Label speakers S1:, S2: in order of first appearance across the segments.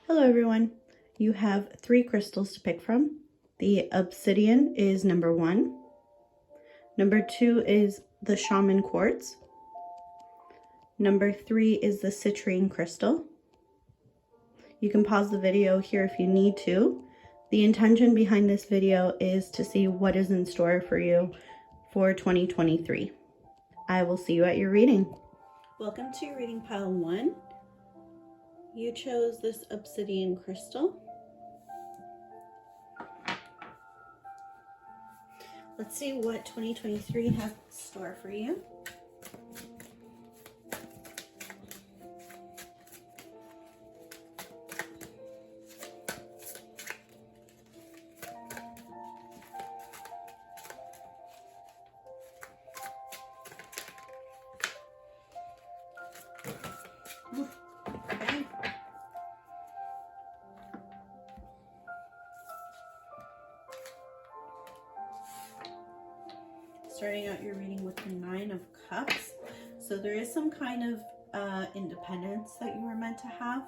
S1: Hello everyone. You have 3 crystals to pick from. The Obsidian is number 1. Number 2 is the Shaman Quartz. Number 3 is the Citrine crystal. You can pause the video here if you need to. The intention behind this video is to see what is in store for you for 2023. I will see you at your reading. Welcome to your reading pile 1. You chose this Obsidian crystal. Let's see what 2023 has in store for you. Okay. Starting out your reading with the 9 of Cups. So there is some kind of independence that you were meant to have.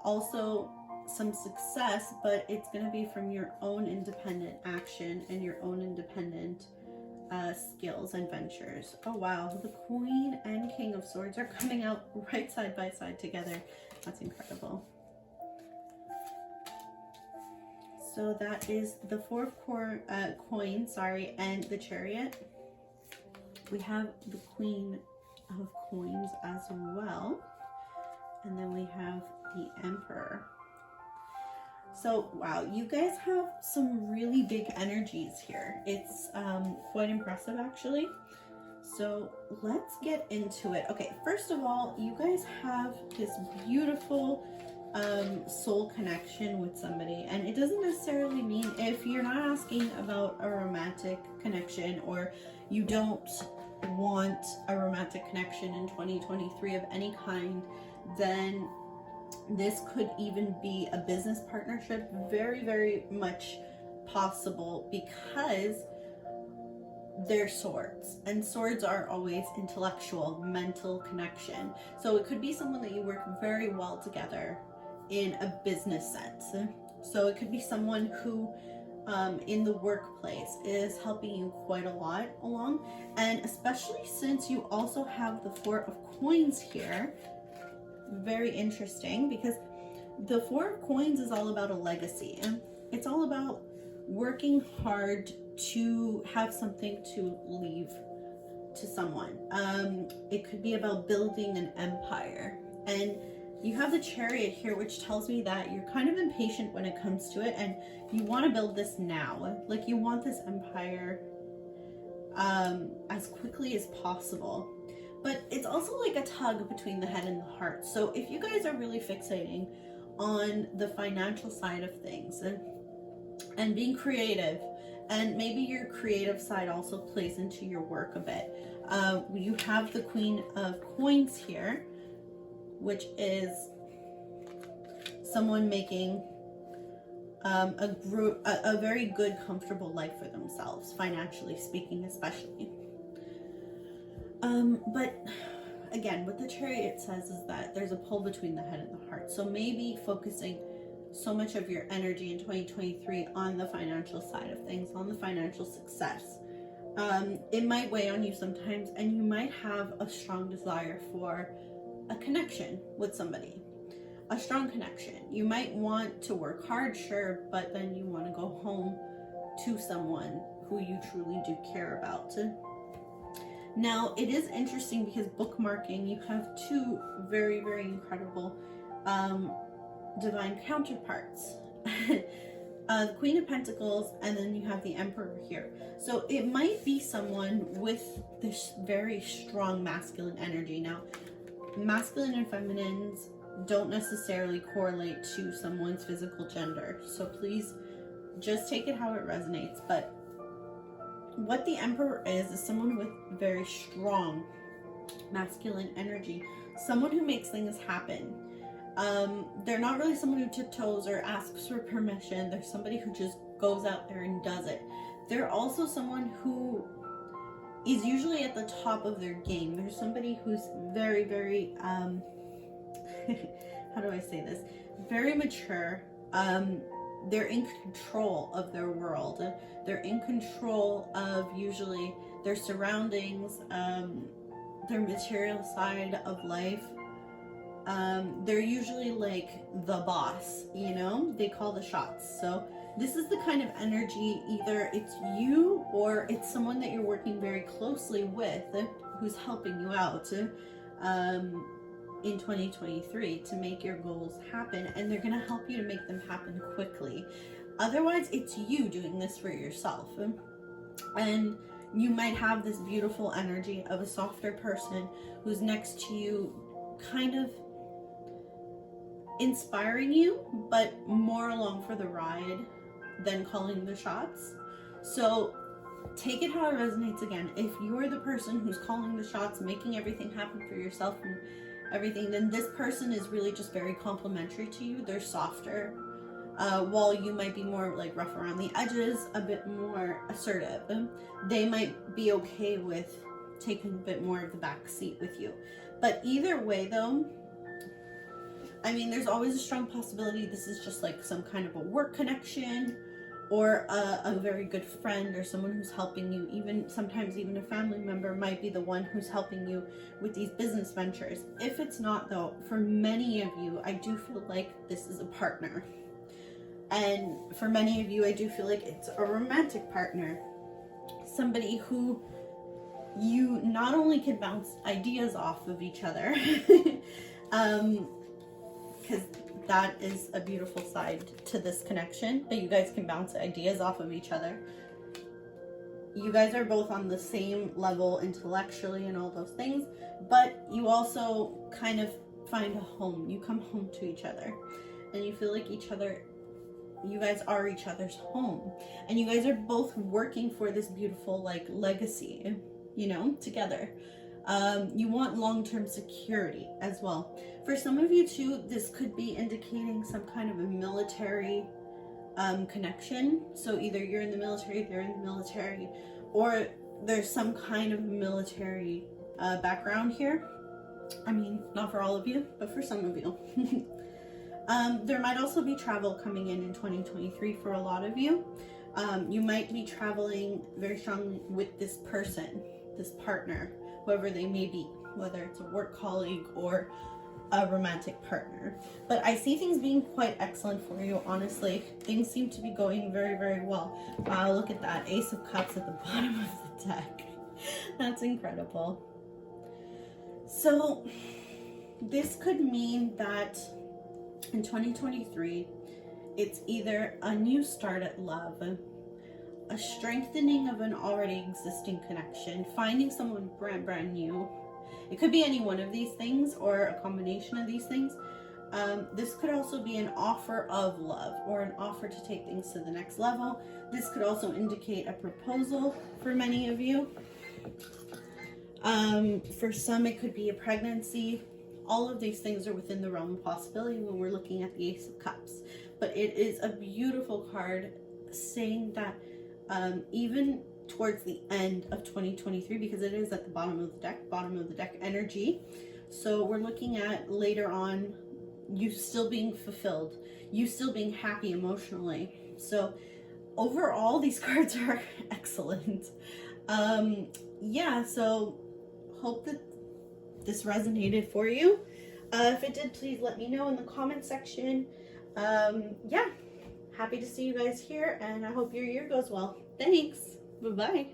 S1: Also some success, but it's going to be from your own independent action and your own independent skills and ventures. Oh wow, the Queen and King of Swords are coming out right side by side together. That's incredible. So that is the 4 of coins, and the Chariot. We have the Queen of Coins as well. And then we have the Emperor. So, wow, you guys have some really big energies here. It's quite impressive, actually. So, let's get into it. Okay, first of all, you guys have this beautiful soul connection with somebody. And it doesn't necessarily mean, if you're not asking about a romantic connection, or you don't want a romantic connection in 2023 of any kind, then this could even be a business partnership. Very, very much possible, because they're swords, and swords are always intellectual, mental connection. So it could be someone that you work very well together in a business sense. So it could be someone who in the workplace is helping you quite a lot along, and especially since you also have the 4 of Coins here. Very interesting, because the 4 of Coins is all about a legacy, and it's all about working hard to have something to leave to someone. It could be about building an empire, and you have the Chariot here, which tells me that you're kind of impatient when it comes to it, and you want to build this now. Like, you want this empire as quickly as possible. But it's also like a tug between the head and the heart. So if you guys are really fixating on the financial side of things and being creative, and maybe your creative side also plays into your work a bit, you have the Queen of Coins here, which is someone making a very good, comfortable life for themselves, financially speaking, especially. But again, what the Chariot says is that there's a pull between the head and the heart. So maybe focusing so much of your energy in 2023 on the financial side of things, on the financial success, it might weigh on you sometimes, and you might have a strong desire for a connection with somebody, a strong connection. You might want to work hard, sure, but then you want to go home to someone who you truly do care about. Now, it is interesting because bookmarking, you have 2 very, very incredible divine counterparts. The Queen of Pentacles, and then you have the Emperor here. So it might be someone with this very strong masculine energy. Now, masculine and feminines don't necessarily correlate to someone's physical gender, so please just take it how it resonates. But what the Emperor is someone with very strong masculine energy, someone who makes things happen. They're not really someone who tiptoes or asks for permission. They're somebody who just goes out there and does it. They're also someone who is usually at the top of their game. There's somebody who's very, very, how how do I say this? Very mature. They're in control of their world. They're in control of usually their surroundings, their material side of life. They're usually like the boss, you know? They call the shots. So this is the kind of energy, either it's you or it's someone that you're working very closely with who's helping you out in 2023 to make your goals happen, and they're going to help you to make them happen quickly. Otherwise, it's you doing this for yourself. And you might have this beautiful energy of a softer person who's next to you, kind of inspiring you, but more along for the ride than calling the shots. So take it how it resonates. Again, if you're the person who's calling the shots, making everything happen for yourself and everything, then this person is really just very complimentary to you. They're softer, while you might be more like rough around the edges, a bit more assertive. They might be okay with taking a bit more of the back seat with you. But either way though, I mean, there's always a strong possibility this is just like some kind of a work connection, or a very good friend, or someone who's helping you. Even sometimes even a family member might be the one who's helping you with these business ventures. If it's not though, for many of you, I do feel like this is a partner. And for many of you, I do feel like it's a romantic partner. Somebody who you not only can bounce ideas off of each other, because that is a beautiful side to this connection, that you guys can bounce ideas off of each other. You guys are both on the same level intellectually and all those things, but you also kind of find a home. You come home to each other, and you feel like you guys are each other's home, and you guys are both working for this beautiful like legacy, you know, together. You want long-term security as well. For some of you too, this could be indicating some kind of a military connection. So either you're in the military, they're in the military, or there's some kind of military background here. I mean, not for all of you, but for some of you. There might also be travel coming in 2023 for a lot of you. You might be traveling very strongly with this person, this partner, whoever they may be, whether it's a work colleague or a romantic partner. But I see things being quite excellent for you, honestly. Things seem to be going very, very well. Wow, look at that. Ace of Cups at the bottom of the deck. That's incredible. So this could mean that in 2023, it's either a new start at love, a strengthening of an already existing connection, finding someone brand new. It could be any one of these things or a combination of these things. This could also be an offer of love or an offer to take things to the next level. This could also indicate a proposal for many of you. For some, it could be a pregnancy. All of these things are within the realm of possibility when we're looking at the Ace of Cups. But it is a beautiful card saying that even towards the end of 2023, because it is at the bottom of the deck energy. So we're looking at later on you still being fulfilled, you still being happy emotionally. So overall, these cards are excellent. Yeah, so hope that this resonated for you. If it did, please let me know in the comment section. Yeah, happy to see you guys here, and I hope your year goes well. Thanks. Bye-bye.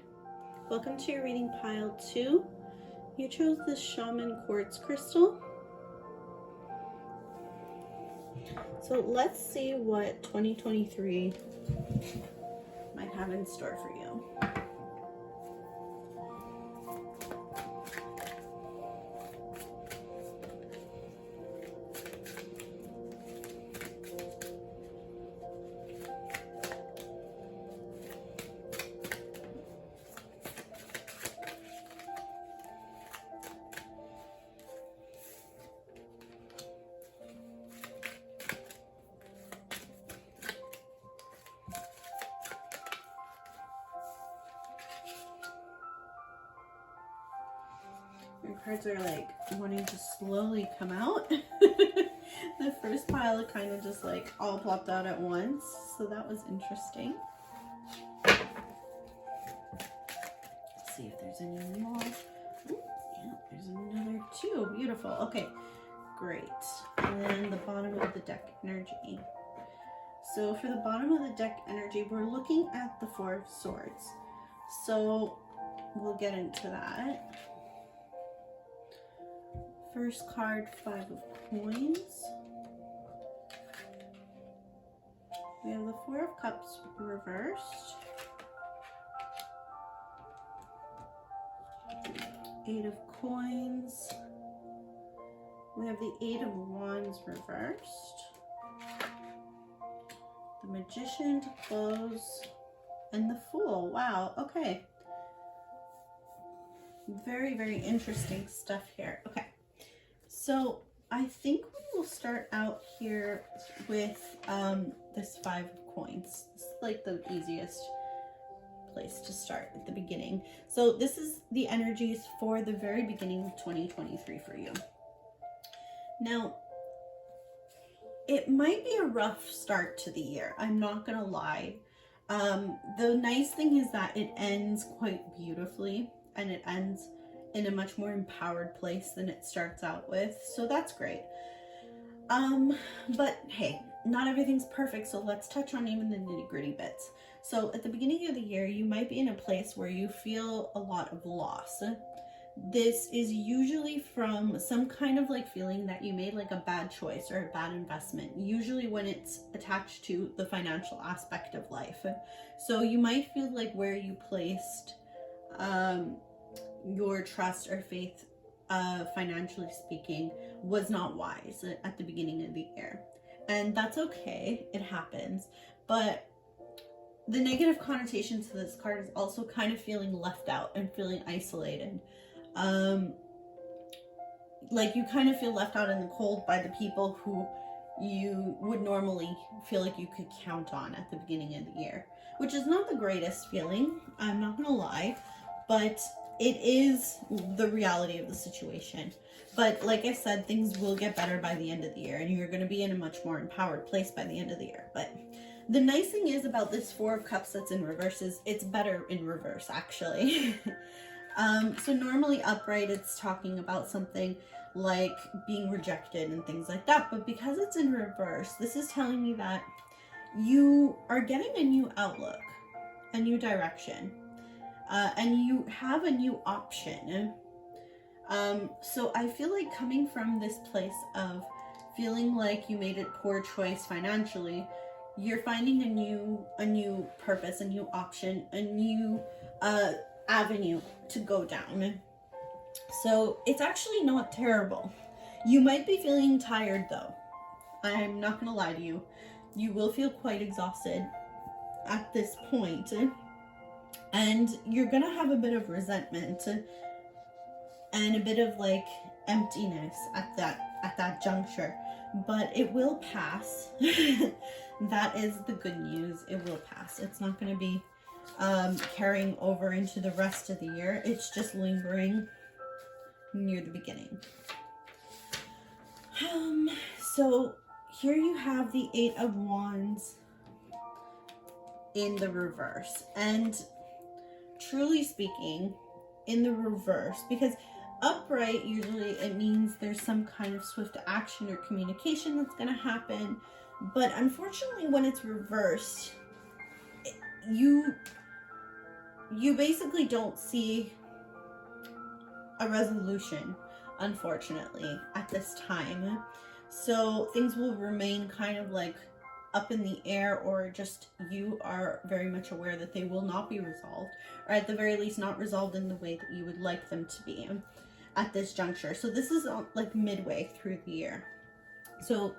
S1: Welcome to your reading pile 2. You chose the Shaman Quartz crystal. So let's see what 2023 might have in store for you. cards are like wanting to slowly come out. The first pile kind of just like all plopped out at once, so that was interesting. Let's see if there's any more. Ooh, yeah, there's another two. Beautiful. Okay, great. And then the bottom of the deck energy. So for the bottom of the deck energy, we're looking at the Four of Swords. So we'll get into that. First card, Five of Coins. We have the Four of Cups reversed. Eight of Coins. We have the Eight of Wands reversed. The Magician to close. And the Fool. Wow, okay. Very, very interesting stuff here. Okay. So I think we will start out here with this Five of Coins. This is like the easiest place to start at the beginning. So this is the energies for the very beginning of 2023 for you. Now, it might be a rough start to the year. I'm not gonna lie. The nice thing is that it ends quite beautifully, and it ends in a much more empowered place than it starts out with, so that's great. But hey, not everything's perfect, so let's touch on even the nitty-gritty bits. So at the beginning of the year, you might be in a place where you feel a lot of loss. This is usually from some kind of like feeling that you made like a bad choice or a bad investment, usually when it's attached to the financial aspect of life. So you might feel like where you placed your trust or faith, financially speaking, was not wise at the beginning of the year. And that's okay, it happens. But the negative connotation to this card is also kind of feeling left out and feeling isolated. Like you kind of feel left out in the cold by the people who you would normally feel like you could count on at the beginning of the year, which is not the greatest feeling, I'm not gonna lie, but it is the reality of the situation. But like I said, things will get better by the end of the year, and you're going to be in a much more empowered place by the end of the year. But the nice thing is about this Four of Cups that's in reverse is it's better in reverse, actually. So normally upright, it's talking about something like being rejected and things like that. But because it's in reverse, this is telling me that you are getting a new outlook, a new direction. And you have a new option. So I feel like coming from this place of feeling like you made a poor choice financially, you're finding a new purpose, a new option, a new avenue to go down. So it's actually not terrible. You might be feeling tired though. I'm not gonna lie to you. You will feel quite exhausted at this point. And you're gonna have a bit of resentment and a bit of like emptiness at that juncture, but it will pass. That is the good news. It will pass. It's not gonna be carrying over into the rest of the year. It's just lingering near the beginning. So here you have the Eight of Wands in the reverse, and truly speaking, in the reverse, because upright usually it means there's some kind of swift action or communication that's going to happen, but unfortunately when it's reversed, you basically don't see a resolution, unfortunately, at this time. So things will remain kind of like up in the air, or just you are very much aware that they will not be resolved, or at the very least not resolved in the way that you would like them to be at this juncture. So this is like midway through the year. So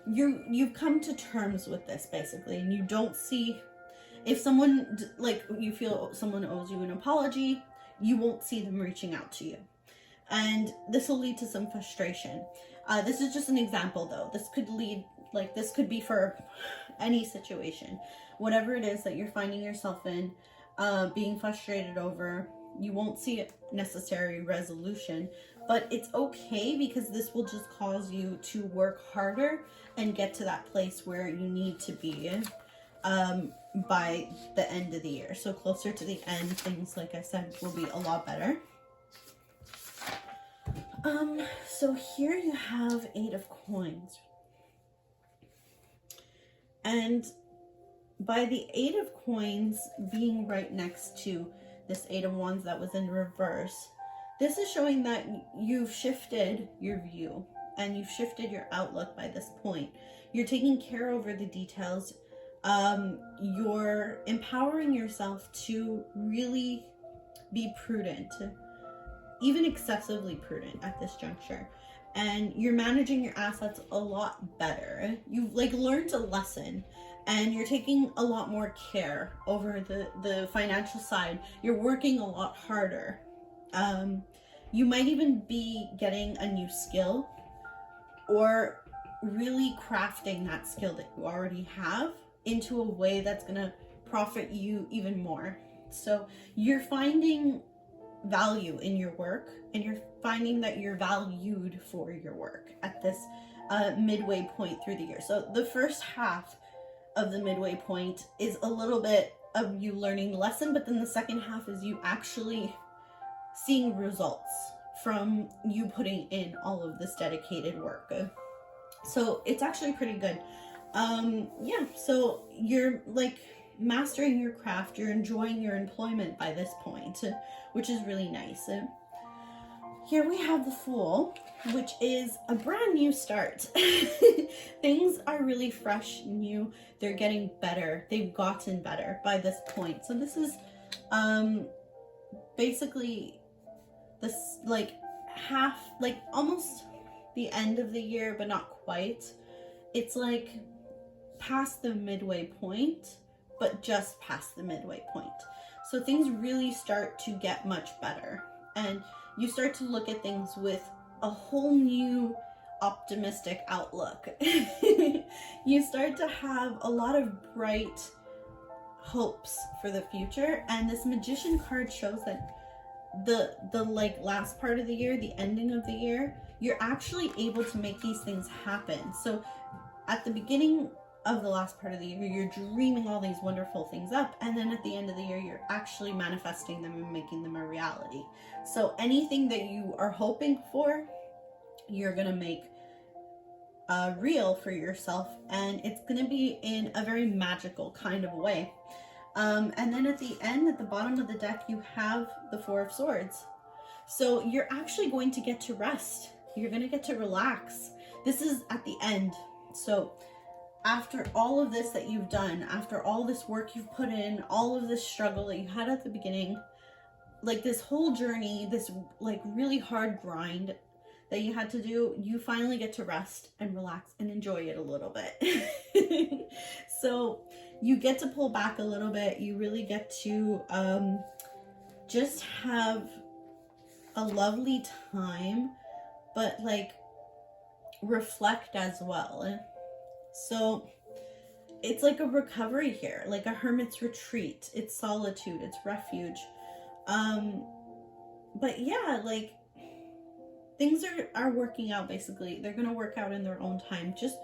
S1: you've come to terms with this basically, and you don't see, if someone, like you feel someone owes you an apology, you won't see them reaching out to you. And this will lead to some frustration. This is just an example though. This could lead, like this could be for any situation. Whatever it is that you're finding yourself in, being frustrated over, you won't see a necessary resolution, but it's okay because this will just cause you to work harder and get to that place where you need to be by the end of the year. So closer to the end, things, like I said, will be a lot better. So here you have 8 of coins. And by the 8 of coins being right next to this 8 of wands that was in reverse, this is showing that you've shifted your view and you've shifted your outlook by this point. You're taking care over the details. You're empowering yourself to really be prudent, even excessively prudent at this juncture. And you're managing your assets a lot better. You've like learned a lesson and you're taking a lot more care over the financial side. You're working a lot harder. You might even be getting a new skill or really crafting that skill that you already have into a way that's gonna profit you even more. So you're finding value in your work and you're finding that you're valued for your work at this midway point through the year. So the first half of the midway point is a little bit of you learning the lesson, but then the second half is you actually seeing results from you putting in all of this dedicated work. So it's actually pretty good. Yeah, so you're like mastering your craft, you're enjoying your employment by this point, which is really nice. Here we have the Fool, which is a brand new start. Things are really fresh, new, they're getting better, they've gotten better by this point. So this is basically this like half, like almost the end of the year, but not quite. It's like past the midway point, but just past the midway point. So things really start to get much better and you start to look at things with a whole new optimistic outlook. You start to have a lot of bright hopes for the future, and this Magician card shows that the like last part of the year, the ending of the year, you're actually able to make these things happen. So at the beginning of the last part of the year, you're dreaming all these wonderful things up, and then at the end of the year, you're actually manifesting them and making them a reality. So anything that you are hoping for, you're gonna make real for yourself, and it's gonna be in a very magical kind of way. And then at the end, at the bottom of the deck, you have the Four of Swords. So you're actually going to get to rest. You're gonna get to relax. This is at the end. So after all of this that you've done, after all this work you've put in, all of this struggle that you had at the beginning, like this whole journey, this like really hard grind that you had to do, you finally get to rest and relax and enjoy it a little bit. So you get to pull back a little bit. You really get to just have a lovely time, but like reflect as well. So it's like a recovery here, like a hermit's retreat. It's solitude, it's refuge. But yeah, like things are working out basically. They're gonna work out in their own time. Just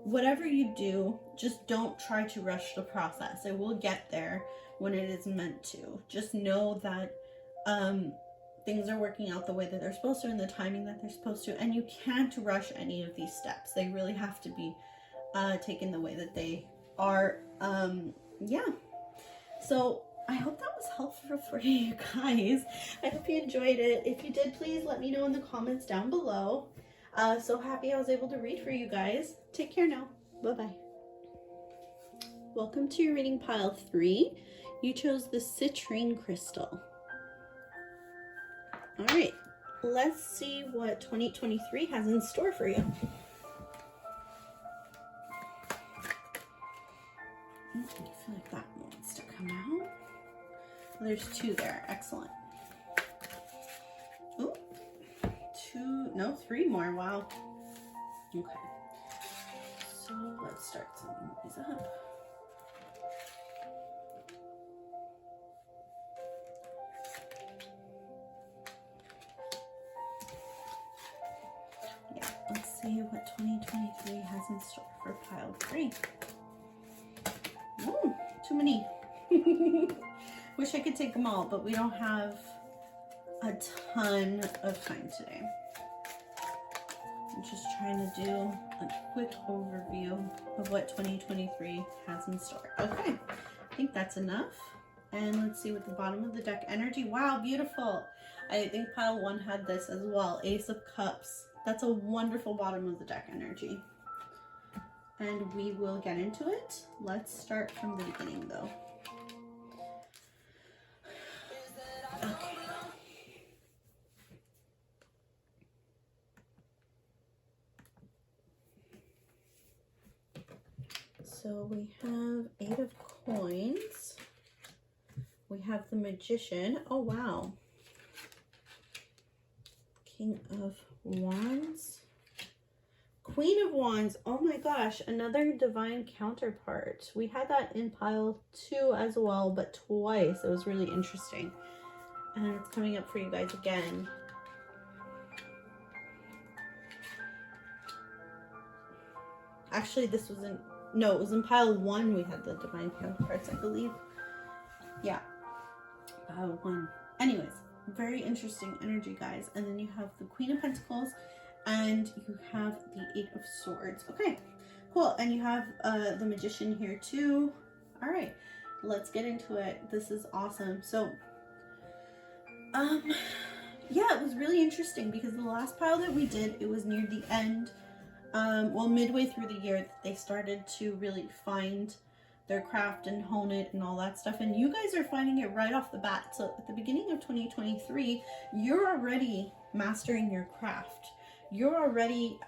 S1: whatever you do, just don't try to rush the process. It will get there when it is meant to. Just know that things are working out the way that they're supposed to, in the timing that they're supposed to, and you can't rush any of these steps. They really have to be taken the way that they are. Yeah, so I hope that was helpful for you guys. I hope you enjoyed it. If you did, please let me know in the comments down below. So happy I was able to read for you guys. Take care now. Bye-bye. Welcome to your reading pile 3. You chose the Citrine crystal. All right, let's see what 2023 has in store for you. I feel like that wants to come out. There's 2 there. Excellent. Oh, 2, no, 3 more. Wow. Okay. So let's start summing these up. see what 2023 has in store for pile 3. Ooh, too many. Wish I could take them all, but we don't have a ton of time today. I'm just trying to do a quick overview of what 2023 has in store. Okay, I think that's enough. And let's see what the bottom of the deck energy. Wow, beautiful. I think pile 1 had this as well. Ace of Cups. That's a wonderful bottom of the deck energy. And we will get into it. Let's start from the beginning though. Okay. So we have 8 of Coins. We have the Magician. Oh, wow. King of Wands. Queen of Wands. Oh my gosh, another divine counterpart. We had that in pile 2 as well, but twice. It was really interesting. And it's coming up for you guys again. Actually, this was in... No, it was in pile 1 we had the divine counterparts, I believe. Yeah. Pile 1. Anyways, very interesting energy, guys. And then you have the Queen of Pentacles and you have the 8 of Swords. Okay, cool. And you have the Magician here too. All right, let's get into it. This is awesome. So, yeah, it was really interesting because the last pile that we did, it was near the end. Well, midway through the year, they started to really find their craft and hone it and all that stuff. And you guys are finding it right off the bat. So at the beginning of 2023, you're already mastering your craft. You're already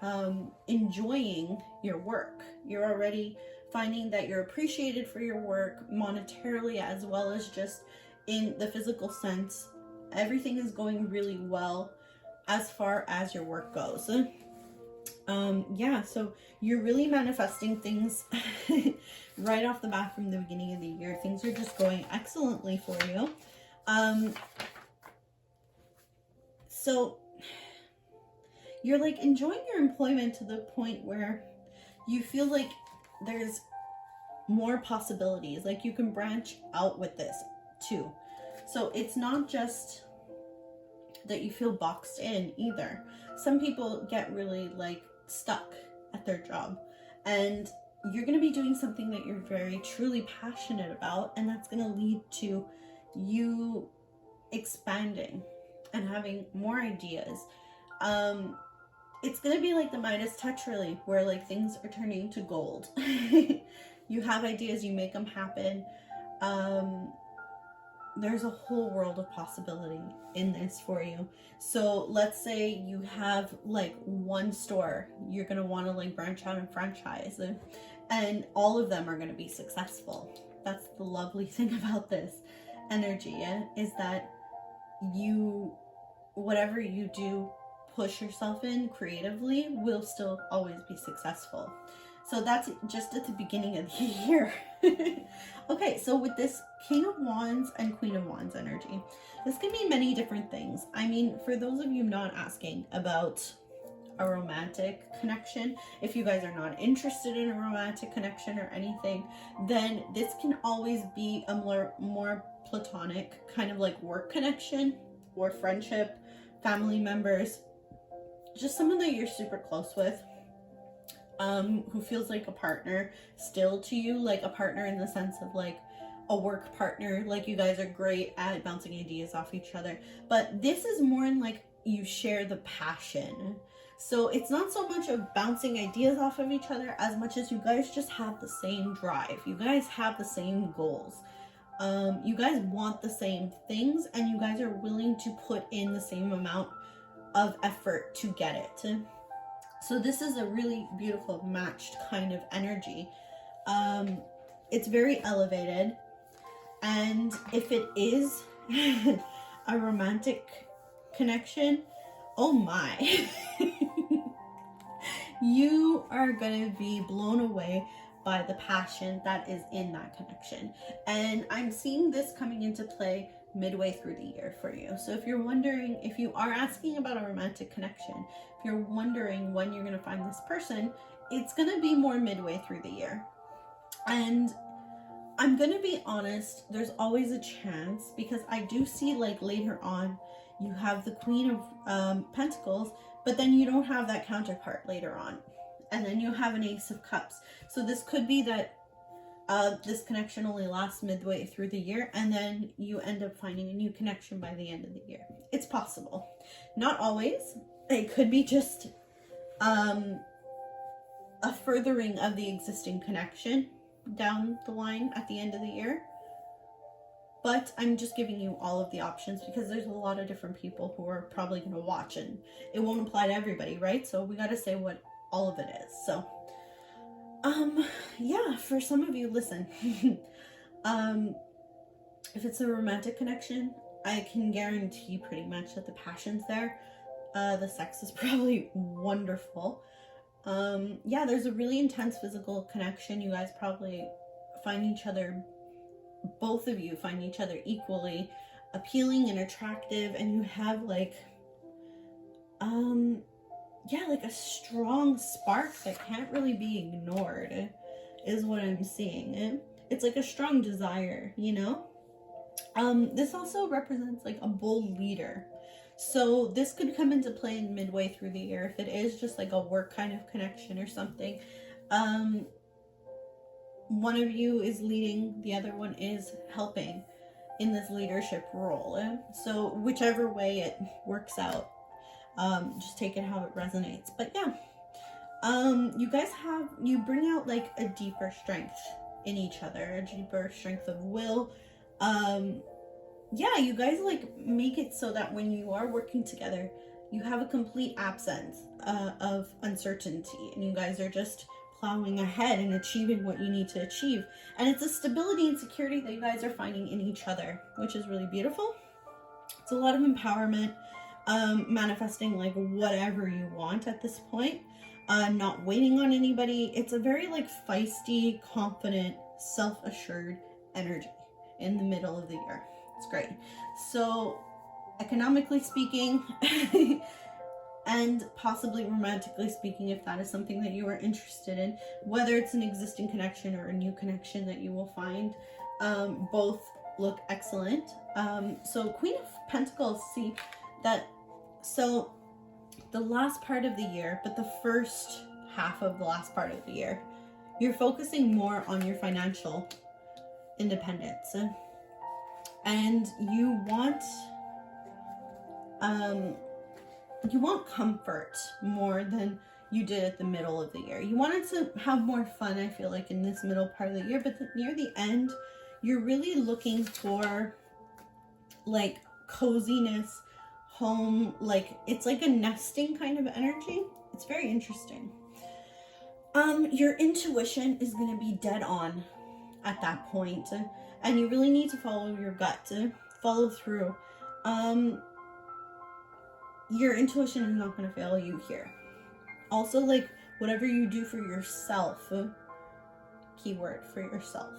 S1: enjoying your work. You're already finding that you're appreciated for your work monetarily as well as just in the physical sense. Everything is going really well as far as your work goes. Yeah, so you're really manifesting things right off the bat from the beginning of the year. Things are just going excellently for you. So you're like enjoying your employment to the point where you feel like there's more possibilities. Like you can branch out with this too. So it's not just that you feel boxed in either. Some people get really like stuck at their job, and you're going to be doing something that you're very truly passionate about, and that's going to lead to you expanding and having more ideas. It's going to be like the Midas touch, really, where like things are turning to gold. You have ideas, you make them happen. There's a whole world of possibility in this for you. So let's say you have like one store, you're going to want to like branch out and franchise, and all of them are going to be successful. That's the lovely thing about this energy, is that you, whatever you do, push yourself in creatively, will still always be successful. So that's just at the beginning of the year. Okay, so with this King of Wands and Queen of Wands energy, this can mean many different things. I mean, for those of you not asking about a romantic connection, if you guys are not interested in a romantic connection or anything, then this can always be a more platonic kind of like work connection or friendship, family members, just someone that you're super close with. Who feels like a partner still to you, like a partner in the sense of like a work partner, like you guys are great at bouncing ideas off each other. But this is more in like you share the passion. So it's not so much of bouncing ideas off of each other as much as you guys just have the same drive. You guys have the same goals. You guys want the same things, and you guys are willing to put in the same amount of effort to get it. So this is a really beautiful matched kind of energy. It's very elevated. And if it is a romantic connection, oh my. You are going to be blown away by the passion that is in that connection. And I'm seeing this coming into play midway through the year for you. So if you're wondering, if you are asking about a romantic connection, if you're wondering when you're going to find this person, it's going to be more midway through the year. And I'm going to be honest, there's always a chance, because I do see like later on you have the Queen of Pentacles, but then you don't have that counterpart later on. And then you have an Ace of Cups. So this could be that this connection only lasts midway through the year, and then you end up finding a new connection by the end of the year. It's possible. Not always. It could be just a furthering of the existing connection down the line at the end of the year. But I'm just giving you all of the options because there's a lot of different people who are probably going to watch, and it won't apply to everybody, right? So we got to say what all of it is. So, yeah, for some of you, listen, if it's a romantic connection, I can guarantee pretty much that the passion's there. The sex is probably wonderful. Yeah, there's a really intense physical connection. You guys probably find each other, both of you find each other equally appealing and attractive, and you have like, yeah, like a strong spark that can't really be ignored, is what I'm seeing. It's like a strong desire, you know? This also represents like a bold leader. So this could come into play in midway through the year if it is just like a work kind of connection or something. One of you is leading, the other one is helping in this leadership role. So whichever way it works out, just take it how it resonates. But yeah, you guys you bring out like a deeper strength in each other, a deeper strength of will. Yeah, you guys like make it so that when you are working together, you have a complete absence of uncertainty, and you guys are just plowing ahead and achieving what you need to achieve. And it's a stability and security that you guys are finding in each other, which is really beautiful. It's a lot of empowerment, manifesting like whatever you want at this point, not waiting on anybody. It's a very like feisty, confident, self-assured energy in the middle of the year. It's great. So economically speaking, and possibly romantically speaking, if that is something that you are interested in, whether it's an existing connection or a new connection that you will find, both look excellent. So Queen of Pentacles, see that, so the last part of the year, but the first half of the last part of the year, you're focusing more on your financial independence, and you want comfort more than you did at the middle of the year. You wanted to have more fun, I feel like, in this middle part of the year, but near the end, you're really looking for like coziness, home, like it's like a nesting kind of energy. It's very interesting. Your intuition is going to be dead on at that point, and you really need to follow your gut, follow through. Your intuition is not going to fail you here. Also, like, whatever you do for yourself, keyword for yourself.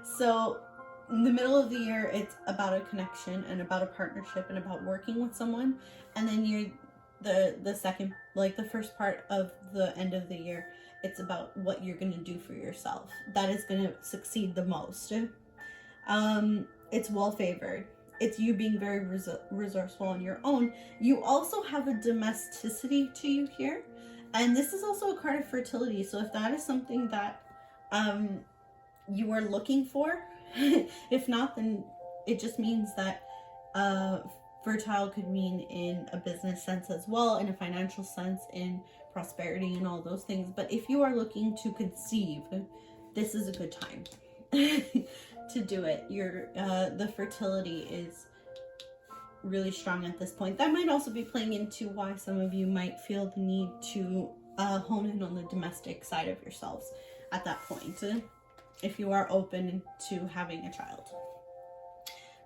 S1: So, in the middle of the year, it's about a connection and about a partnership and about working with someone. And then you're the second, like the first part of the end of the year, it's about what you're going to do for yourself. That is going to succeed the most. It's well favored. It's you being very resourceful on your own. You also have a domesticity to you here. And this is also a card of fertility. So if that is something that you are looking for, if not, then it just means that fertile could mean in a business sense as well, in a financial sense, in prosperity and all those things. But if you are looking to conceive, this is a good time to do it. The fertility is really strong at this point. That might also be playing into why some of you might feel the need to hone in on the domestic side of yourselves at that point, if you are open to having a child.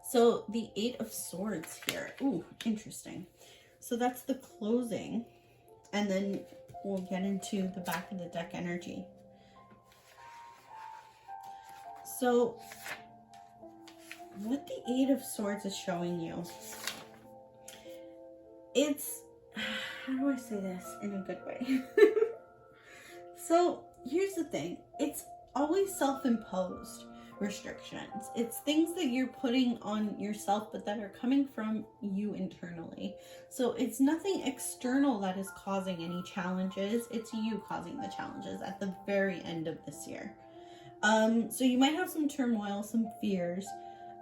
S1: So the 8 of Swords here. Ooh, interesting. So that's the closing, and then we'll get into the back of the deck energy. So what the 8 of Swords is showing you, it's how do I say this in a good way? So here's the thing. It's always self-imposed restrictions. It's things that you're putting on yourself, but that are coming from you internally. So it's nothing external that is causing any challenges. It's you causing the challenges at the very end of this year. So you might have some turmoil, some fears.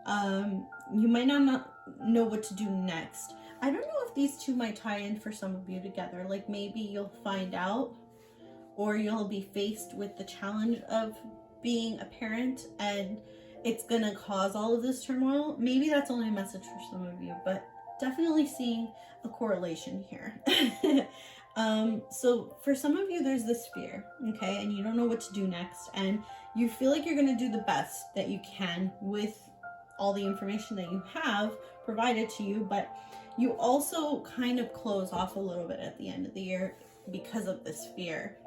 S1: You might not know what to do next. I don't know if these two might tie in for some of you together. Like maybe you'll find out, or you'll be faced with the challenge of being a parent and it's gonna cause all of this turmoil. Maybe that's only a message for some of you, but definitely seeing a correlation here. So for some of you, there's this fear, okay, and you don't know what to do next, and you feel like you're gonna do the best that you can with all the information that you have provided to you, but you also kind of close off a little bit at the end of the year because of this fear.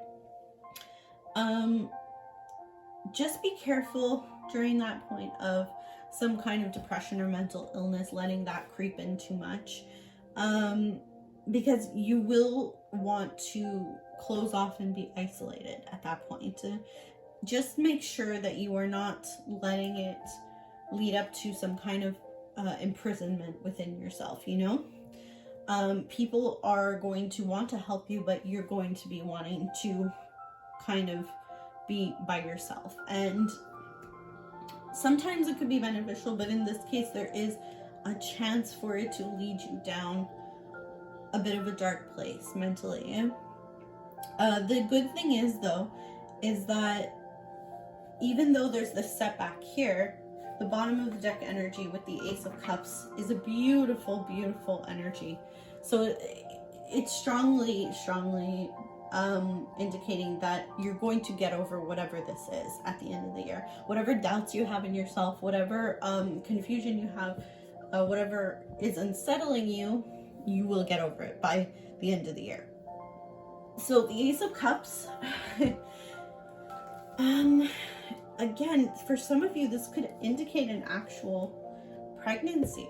S1: Just be careful during that point of some kind of depression or mental illness, letting that creep in too much, because you will want to close off and be isolated at that point. Just make sure that you are not letting it lead up to some kind of imprisonment within yourself, you know? People are going to want to help you, but you're going to be wanting to kind of be by yourself, and sometimes it could be beneficial, but in this case there is a chance for it to lead you down a bit of a dark place mentally. The good thing is though, is that even though there's this setback here, the bottom of the deck energy with the Ace of Cups is a beautiful, beautiful energy. So it's strongly indicating that you're going to get over whatever this is at the end of the year. Whatever doubts you have in yourself, whatever confusion you have, whatever is unsettling you, you will get over it by the end of the year. So the Ace of Cups, again, for some of you, this could indicate an actual pregnancy.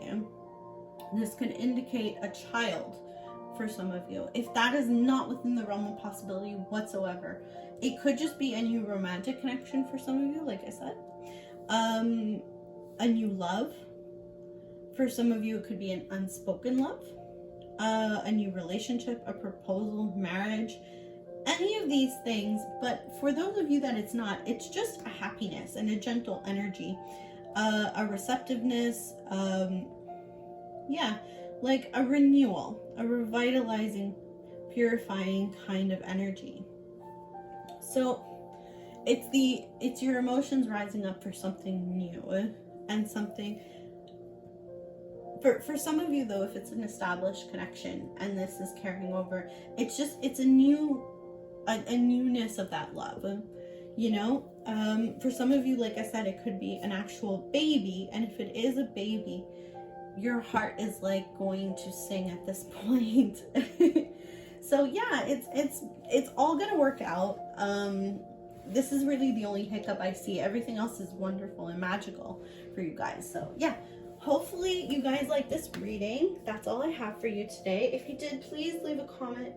S1: This could indicate a child for some of you. If that is not within the realm of possibility whatsoever, it could just be a new romantic connection for some of you, like I said. A new love. For some of you, it could be an unspoken love. A new relationship, a proposal, marriage, any of these things. But for those of you that it's not, it's just a happiness and a gentle energy, a receptiveness, like a renewal, a revitalizing, purifying kind of energy. So it's your emotions rising up for something new, and something for some of you though, if it's an established connection and this is carrying over, it's a newness of that love, you know. For some of you, like I said, it could be an actual baby, and if it is a baby, your heart is like going to sing at this point. So yeah, it's all gonna work out. This is really the only hiccup I see. Everything else is wonderful and magical for you guys. So yeah, hopefully you guys like this reading. That's all I have for you today. If you did, please leave a comment.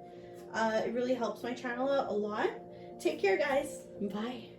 S1: It really helps my channel out a lot. Take care, guys. Bye.